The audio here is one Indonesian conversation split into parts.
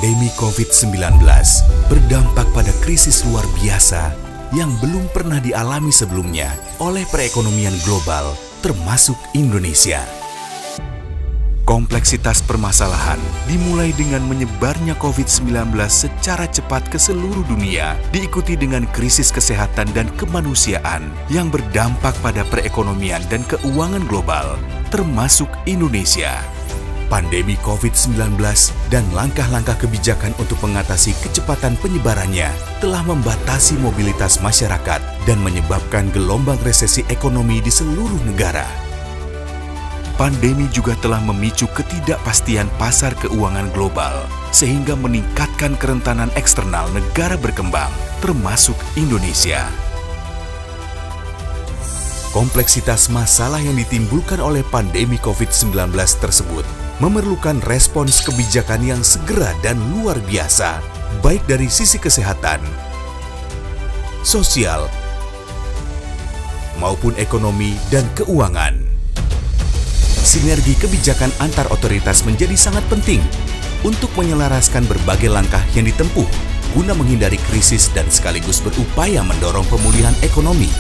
Pandemi COVID-19 berdampak pada krisis luar biasa yang belum pernah dialami sebelumnya oleh perekonomian global, termasuk Indonesia. Kompleksitas permasalahan dimulai dengan menyebarnya COVID-19 secara cepat ke seluruh dunia, diikuti dengan krisis kesehatan dan kemanusiaan yang berdampak pada perekonomian dan keuangan global, termasuk Indonesia. Pandemi COVID-19 dan langkah-langkah kebijakan untuk mengatasi kecepatan penyebarannya telah membatasi mobilitas masyarakat dan menyebabkan gelombang resesi ekonomi di seluruh negara. Pandemi juga telah memicu ketidakpastian pasar keuangan global, sehingga meningkatkan kerentanan eksternal negara berkembang, termasuk Indonesia. Kompleksitas masalah yang ditimbulkan oleh pandemi COVID-19 tersebut memerlukan respons kebijakan yang segera dan luar biasa, baik dari sisi kesehatan, sosial, maupun ekonomi dan keuangan. Sinergi kebijakan antar otoritas menjadi sangat penting untuk menyelaraskan berbagai langkah yang ditempuh guna menghindari krisis dan sekaligus berupaya mendorong pemulihan ekonomi.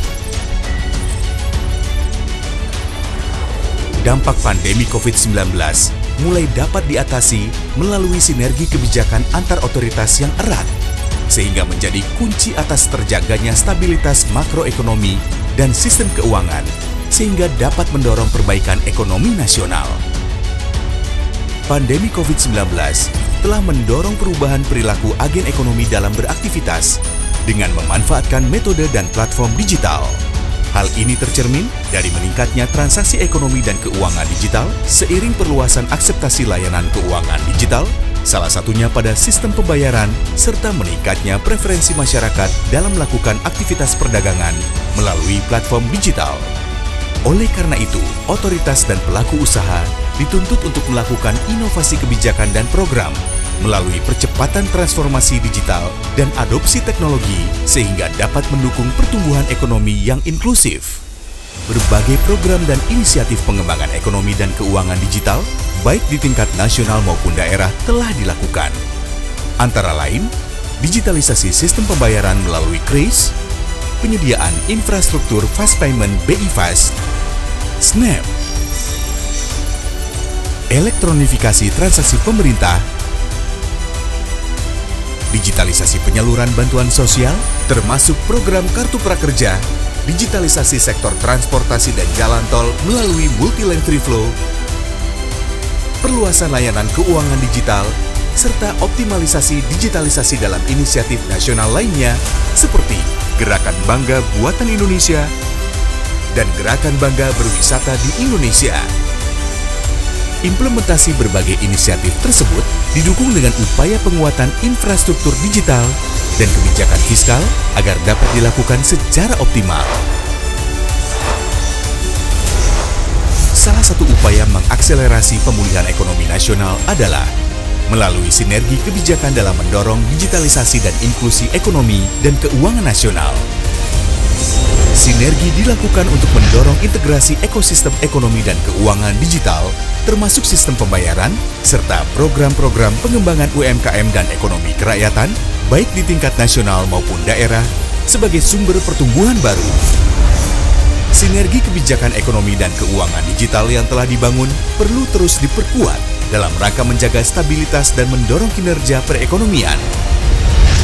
Dampak pandemi COVID-19 mulai dapat diatasi melalui sinergi kebijakan antar otoritas yang erat, sehingga menjadi kunci atas terjaganya stabilitas makroekonomi dan sistem keuangan, sehingga dapat mendorong perbaikan ekonomi nasional. Pandemi COVID-19 telah mendorong perubahan perilaku agen ekonomi dalam beraktivitas dengan memanfaatkan metode dan platform digital. Hal ini tercermin dari meningkatnya transaksi ekonomi dan keuangan digital seiring perluasan akseptasi layanan keuangan digital, salah satunya pada sistem pembayaran, serta meningkatnya preferensi masyarakat dalam melakukan aktivitas perdagangan melalui platform digital. Oleh karena itu, otoritas dan pelaku usaha dituntut untuk melakukan inovasi kebijakan dan program melalui percepatan transformasi digital dan adopsi teknologi sehingga dapat mendukung pertumbuhan ekonomi yang inklusif. Berbagai program dan inisiatif pengembangan ekonomi dan keuangan digital, baik di tingkat nasional maupun daerah, telah dilakukan. Antara lain, digitalisasi sistem pembayaran melalui KRIS, penyediaan infrastruktur Fast Payment BI Fast, SNAP, elektronifikasi transaksi pemerintah, digitalisasi penyaluran bantuan sosial, termasuk program Kartu Prakerja, digitalisasi sektor transportasi dan jalan tol melalui multi-lane free flow, perluasan layanan keuangan digital, serta optimalisasi digitalisasi dalam inisiatif nasional lainnya seperti Gerakan Bangga Buatan Indonesia dan Gerakan Bangga Berwisata di Indonesia. Implementasi berbagai inisiatif tersebut didukung dengan upaya penguatan infrastruktur digital dan kebijakan fiskal agar dapat dilakukan secara optimal. Salah satu upaya mengakselerasi pemulihan ekonomi nasional adalah melalui sinergi kebijakan dalam mendorong digitalisasi dan inklusi ekonomi dan keuangan nasional. Sinergi dilakukan untuk mendorong integrasi ekosistem ekonomi dan keuangan digital, termasuk sistem pembayaran, serta program-program pengembangan UMKM dan ekonomi kerakyatan, baik di tingkat nasional maupun daerah, sebagai sumber pertumbuhan baru. Sinergi kebijakan ekonomi dan keuangan digital yang telah dibangun perlu terus diperkuat dalam rangka menjaga stabilitas dan mendorong kinerja perekonomian.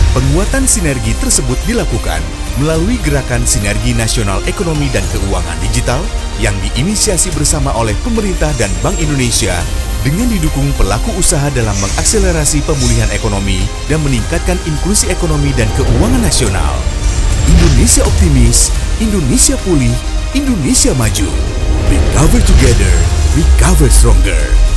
Penguatan sinergi tersebut dilakukan melalui Gerakan Sinergi Nasional Ekonomi dan Keuangan Digital yang diinisiasi bersama oleh pemerintah dan Bank Indonesia dengan didukung pelaku usaha dalam mengakselerasi pemulihan ekonomi dan meningkatkan inklusi ekonomi dan keuangan nasional. Indonesia optimis, Indonesia pulih, Indonesia maju. Recover together, recover stronger.